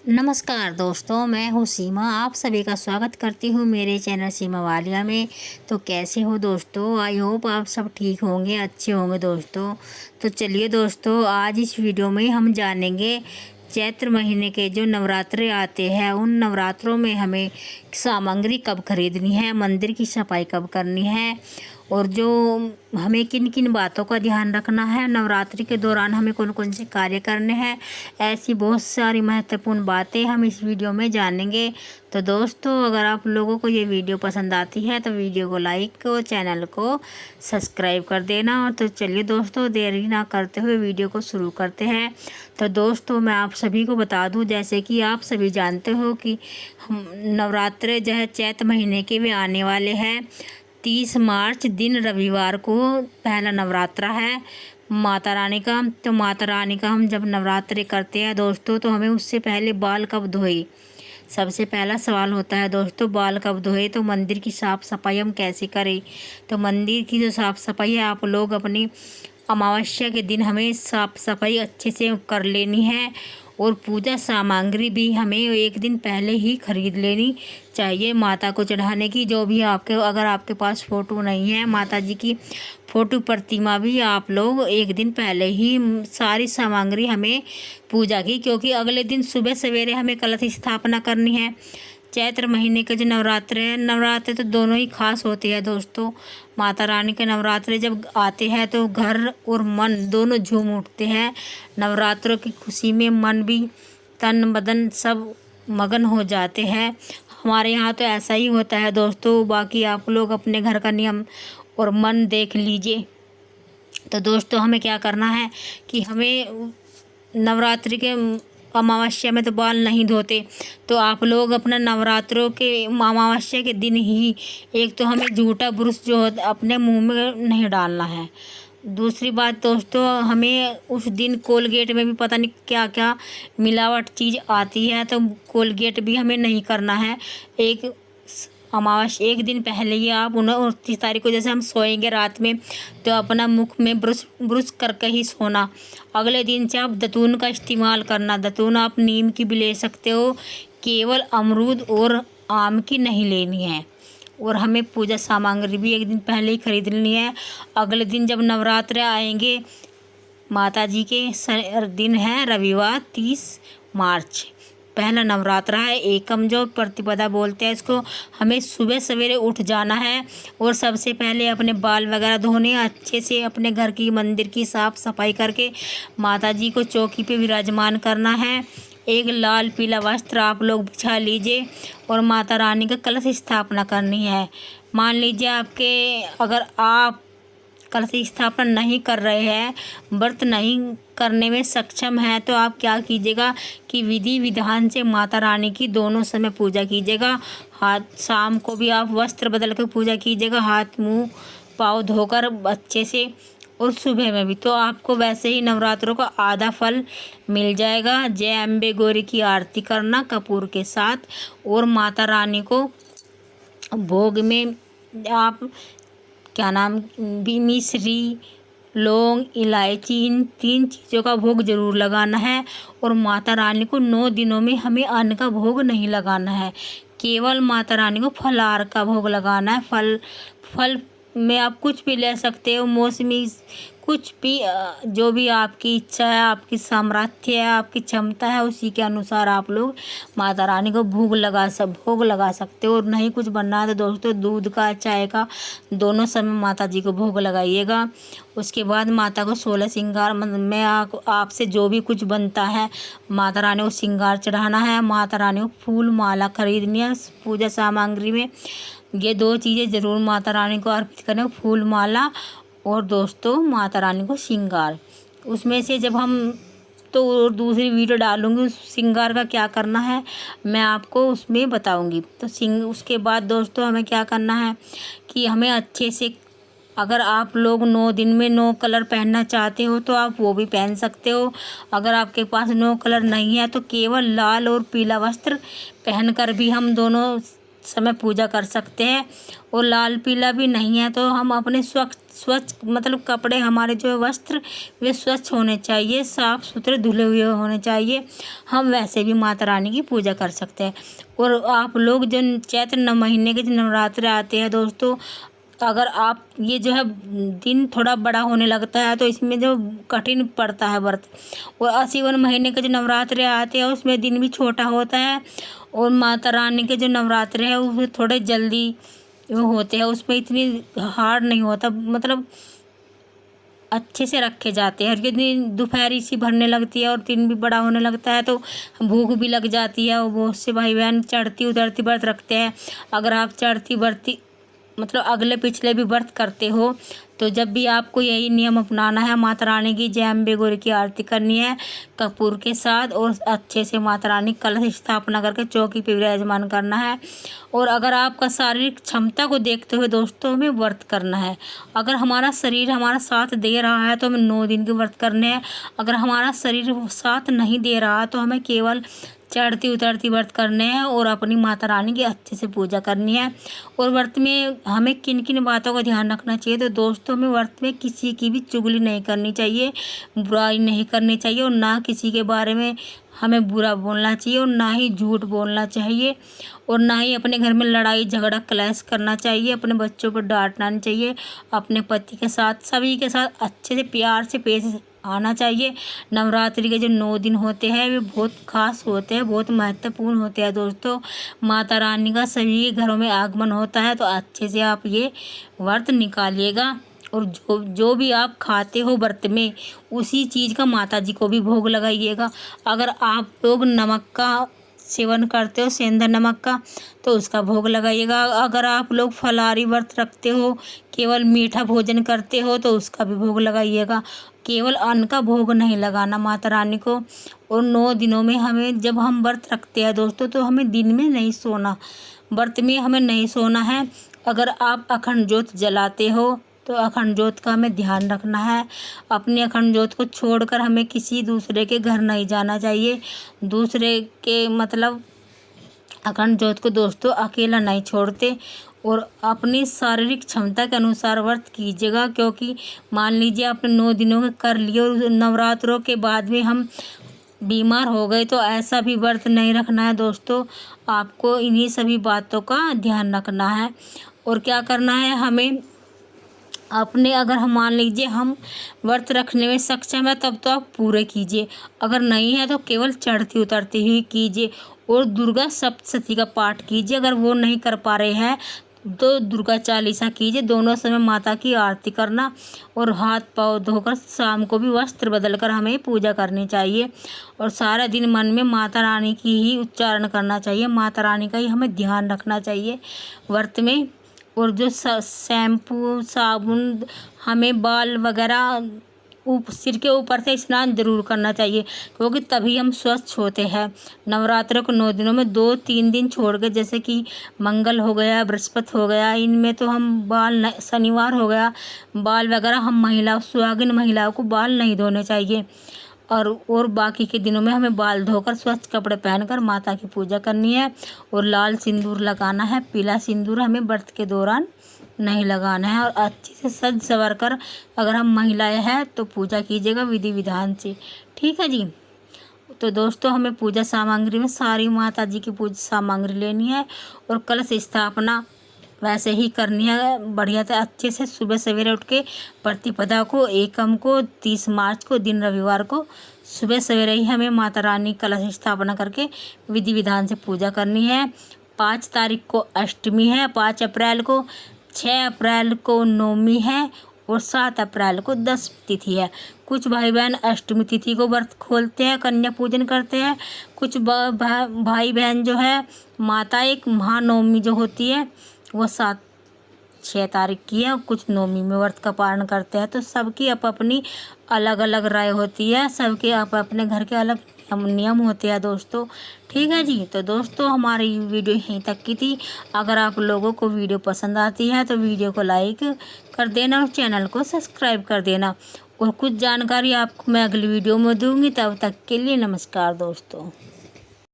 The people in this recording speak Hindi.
नमस्कार दोस्तों, मैं हूँ सीमा। आप सभी का स्वागत करती हूँ मेरे चैनल सीमा वालिया में। तो कैसे हो दोस्तों? आई होप आप सब ठीक होंगे, अच्छे होंगे दोस्तों। तो चलिए दोस्तों, आज इस वीडियो में हम जानेंगे चैत्र महीने के जो नवरात्रे आते हैं, उन नवरात्रों में हमें सामग्री कब खरीदनी है, मंदिर की सफाई कब करनी है, और जो हमें किन किन बातों का ध्यान रखना है, नवरात्रि के दौरान हमें कौन कौन से कार्य करने हैं। ऐसी बहुत सारी महत्वपूर्ण बातें हम इस वीडियो में जानेंगे। तो दोस्तों, अगर आप लोगों को ये वीडियो पसंद आती है तो वीडियो को लाइक और चैनल को सब्सक्राइब कर देना। और तो चलिए दोस्तों, देरी ना करते हुए वीडियो को शुरू करते हैं। तो दोस्तों, मैं आप सभी को बता दूं, जैसे कि आप सभी जानते हो कि हम नवरात्रे जो है चैत्र महीने के भी आने वाले हैं। 30 मार्च दिन रविवार को पहला नवरात्रा है माता रानी का। तो माता रानी का हम जब नवरात्रि करते हैं दोस्तों, तो हमें उससे पहले बाल कब धोए, सबसे पहला सवाल होता है दोस्तों, बाल कब धोए। तो मंदिर की साफ़ सफाई हम कैसे करें? तो मंदिर की जो साफ़ सफाई है, आप लोग अपनी अमावस्या के दिन हमें साफ़ सफाई अच्छे से कर लेनी है। और पूजा सामग्री भी हमें एक दिन पहले ही खरीद लेनी चाहिए माता को चढ़ाने की। जो भी अगर आपके पास फ़ोटो नहीं है माता जी की, फ़ोटो प्रतिमा भी आप लोग एक दिन पहले ही सारी सामग्री हमें पूजा की, क्योंकि अगले दिन सुबह सवेरे हमें कलश स्थापना करनी है। चैत्र महीने के जो नवरात्रे हैं, नवरात्रे तो दोनों ही खास होते हैं दोस्तों। माता रानी के नवरात्रे जब आते हैं तो घर और मन दोनों झूम उठते हैं। नवरात्रों की खुशी में मन भी, तन बदन सब मगन हो जाते हैं। हमारे यहाँ तो ऐसा ही होता है दोस्तों। बाकी आप लोग अपने घर का नियम और मन देख लीजिए। तो दोस्तों, हमें क्या करना है कि हमें नवरात्रि के अमावस्या में तो बाल नहीं धोते, तो आप लोग अपना नवरात्रों के अमावस्या के दिन ही एक तो हमें झूठा ब्रुश जो अपने मुंह में नहीं डालना है। दूसरी बात दोस्तों, हमें उस दिन कोलगेट में भी पता नहीं क्या क्या मिलावट चीज़ आती है, तो कोलगेट भी हमें नहीं करना है। एक अमावस्या एक दिन पहले ही आप 29 तारीख को जैसे हम सोएंगे रात में, तो अपना मुख में ब्रश ब्रश करके ही सोना। अगले दिन से आप दतून का इस्तेमाल करना। दतून आप नीम की भी ले सकते हो, केवल अमरूद और आम की नहीं लेनी है। और हमें पूजा सामग्री भी एक दिन पहले ही खरीद लेनी है। अगले दिन जब नवरात्र आएंगे, माता जी के दिन है रविवार 30 मार्च, पहला नवरात्रा है। एकम जो प्रतिपदा बोलते हैं इसको, हमें सुबह सवेरे उठ जाना है और सबसे पहले अपने बाल वगैरह धोने, अच्छे से अपने घर की मंदिर की साफ़ सफाई करके माता जी को चौकी पे विराजमान करना है। एक लाल पीला वस्त्र आप लोग बिछा लीजिए और माता रानी का कलश स्थापना करनी है। मान लीजिए अगर आप कलश स्थापना नहीं कर रहे हैं, व्रत नहीं करने में सक्षम है, तो आप क्या कीजिएगा कि विधि विधान से माता रानी की दोनों समय पूजा कीजिएगा। शाम को भी आप वस्त्र बदल कर पूजा कीजिएगा, हाथ मुंह पाँव धोकर अच्छे से। और सुबह में भी तो आपको वैसे ही नवरात्रों का आधा फल मिल जाएगा। जय अम्बे गौरी की आरती करना कपूर के साथ, और माता रानी को भोग में आप क्या नाम भी मिश्री, लौंग, इलायची, इन 3 चीज़ों का भोग जरूर लगाना है। और माता रानी को 9 दिनों में हमें अन्न का भोग नहीं लगाना है, केवल माता रानी को फलाहार का भोग लगाना है। फल में आप कुछ भी ले सकते हो, मौसमी कुछ भी, जो भी आपकी इच्छा है, आपकी सामर्थ्य है, आपकी क्षमता है, उसी के अनुसार आप लोग माता रानी को भोग लगा सकते हो। और नहीं कुछ बनना है तो दोस्तों, दूध का चाय का दोनों समय माता जी को भोग लगाइएगा। उसके बाद माता को 16 श्रृंगार में आपसे जो भी कुछ बनता है माता रानी को श्रृंगार चढ़ाना है। माता रानी को फूल माला खरीदनी है पूजा सामग्री में। ये 2 चीज़ें ज़रूर माता रानी को अर्पित करें, फूल माला और दोस्तों माता रानी को श्रृंगार। उसमें से जब हम तो दूसरी वीडियो डालूंगी उस श्रृंगार का क्या करना है, मैं आपको उसमें बताऊंगी। तो उसके बाद दोस्तों, हमें क्या करना है कि हमें अच्छे से, अगर आप लोग 9 दिन में 9 कलर पहनना चाहते हो तो आप वो भी पहन सकते हो। अगर आपके पास 9 कलर नहीं है तो केवल लाल और पीला वस्त्र पहनकर भी हम दोनों समय पूजा कर सकते हैं। और लाल पीला भी नहीं है तो हम अपने स्वच्छ मतलब कपड़े हमारे जो है वस्त्र वे स्वच्छ होने चाहिए, साफ़ सुथरे धुले हुए होने चाहिए। हम वैसे भी माता रानी की पूजा कर सकते हैं। और आप लोग जो चैत्र महीने के जो नवरात्र आते हैं दोस्तों, तो अगर आप ये जो है दिन थोड़ा बड़ा होने लगता है तो इसमें जो कठिन पड़ता है व्रत। और आश्विन महीने के जो नवरात्र आते हैं उसमें दिन भी छोटा होता है। और माता रानी के जो नवरात्र है वो थोड़े जल्दी वो होते हैं, उसमें इतनी हार्ड नहीं होता, मतलब अच्छे से रखे जाते हैं। और यदि दोपहर सी भरने लगती है और दिन भी बड़ा होने लगता है तो भूख भी लग जाती है। और बहुत से भाई बहन चढ़ती उतरती व्रत रखते हैं। अगर आप चढ़ती बढ़ती मतलब अगले पिछले भी व्रत करते हो तो जब भी आपको यही नियम अपनाना है, माता रानी की जय अम्बे गौरी की आरती करनी है कपूर के साथ, और अच्छे से माता रानी कलश स्थापना करके चौकी पे विराजमान करना है। और अगर आपका शारीरिक क्षमता को देखते हुए दोस्तों हमें व्रत करना है। अगर हमारा शरीर हमारा साथ दे रहा है तो हमें 9 दिन के व्रत करने हैं। अगर हमारा शरीर साथ नहीं दे रहा तो हमें केवल चढ़ती उतरती व्रत करने हैं और अपनी माता रानी की अच्छे से पूजा करनी है। और व्रत में हमें किन किन बातों का ध्यान रखना चाहिए, तो दोस्तों हमें व्रत में किसी की भी चुगली नहीं करनी चाहिए, बुराई नहीं करनी चाहिए, और ना किसी के बारे में हमें बुरा बोलना चाहिए, और ना ही झूठ बोलना चाहिए, और ना ही अपने घर में लड़ाई झगड़ा क्लेश करना चाहिए। अपने बच्चों पर डांटना नहीं चाहिए। अपने पति के साथ सभी के साथ अच्छे से प्यार से पेश आना चाहिए। नवरात्रि के जो 9 दिन होते हैं वे बहुत खास होते हैं, बहुत महत्वपूर्ण होते हैं दोस्तों। माता रानी का सभी घरों में आगमन होता है, तो अच्छे से आप ये व्रत निकालिएगा। और जो भी आप खाते हो व्रत में उसी चीज़ का माता जी को भी भोग लगाइएगा। अगर आप लोग नमक का सेवन करते हो, सेंधा नमक का, तो उसका भोग लगाइएगा। अगर आप लोग फलाहारी व्रत रखते हो, केवल मीठा भोजन करते हो, तो उसका भी भोग लगाइएगा। केवल अन्न का भोग नहीं लगाना माता रानी को। और 9 दिनों में हमें जब हम व्रत रखते हैं दोस्तों तो हमें दिन में नहीं सोना, व्रत में हमें नहीं सोना है। अगर आप अखंड ज्योत जलाते हो तो अखंड ज्योत का हमें ध्यान रखना है। अपने अखंड ज्योत को छोड़कर हमें किसी दूसरे के घर नहीं जाना चाहिए। दूसरे के मतलब अखंड ज्योत को दोस्तों अकेला नहीं छोड़ते। और अपनी शारीरिक क्षमता के अनुसार व्रत कीजिएगा, क्योंकि मान लीजिए आपने 9 दिनों के कर लिए और नवरात्रों के बाद में हम बीमार हो गए तो ऐसा भी व्रत नहीं रखना है दोस्तों। आपको इन्हीं सभी बातों का ध्यान रखना है। और क्या करना है हमें अपने, अगर हम मान लीजिए हम व्रत रखने में सक्षम है तब तो आप पूरे कीजिए, अगर नहीं है तो केवल चढ़ती उतरती हुई कीजिए। और दुर्गा सप्तशती का पाठ कीजिए। अगर वो नहीं कर पा रहे हैं तो दुर्गा चालीसा कीजिए। दोनों समय माता की आरती करना, और हाथ पाँव धोकर शाम को भी वस्त्र बदलकर हमें पूजा करनी चाहिए। और सारा दिन मन में माता रानी की ही उच्चारण करना चाहिए, माता रानी का ही हमें ध्यान रखना चाहिए व्रत में। और जो शैम्पू साबुन हमें बाल वगैरह सिर के ऊपर से स्नान जरूर करना चाहिए, क्योंकि तभी हम स्वस्थ होते हैं। नवरात्रों को 9 दिनों में 2-3 दिन छोड़ के, जैसे कि मंगल हो गया, बृहस्पति हो गया, इनमें तो हम बाल शनिवार हो गया, बाल वगैरह हम सुहागिन महिलाओं को बाल नहीं धोने चाहिए। और बाकी के दिनों में हमें बाल धोकर स्वच्छ कपड़े पहनकर माता की पूजा करनी है। और लाल सिंदूर लगाना है, पीला सिंदूर हमें व्रत के दौरान नहीं लगाना है। और अच्छे से सज संवर कर अगर हम महिलाएं हैं तो पूजा कीजिएगा विधि विधान से, ठीक है जी। तो दोस्तों हमें पूजा सामग्री में सारी माता जी की पूजा सामग्री लेनी है, और कलश स्थापना वैसे ही करनी है बढ़िया से अच्छे से। सुबह सवेरे उठ के प्रतिपदा को, एकम को, 30 मार्च को दिन रविवार को सुबह सवेरे ही हमें माता रानी कलश स्थापना करके विधि विधान से पूजा करनी है। 5 तारीख को अष्टमी है, 5 अप्रैल को, 6 अप्रैल को नवमी है, और 7 अप्रैल को 10 तिथि है। कुछ भाई बहन अष्टमी तिथि को व्रत खोलते हैं, कन्या पूजन करते हैं। कुछ भाई बहन जो है माता एक महानवमी जो होती है वो 6 तारीख की है, कुछ नवमी में व्रत का पालन करते हैं। तो सबकी अपनी अलग अलग राय होती है, सबके अपने घर के अलग नियम होते हैं दोस्तों, ठीक है जी। तो दोस्तों हमारी वीडियो यहीं तक की थी। अगर आप लोगों को वीडियो पसंद आती है तो वीडियो को लाइक कर देना और चैनल को सब्सक्राइब कर देना। और कुछ जानकारी आपको मैं अगली वीडियो में दूंगी। तब तक के लिए नमस्कार दोस्तों।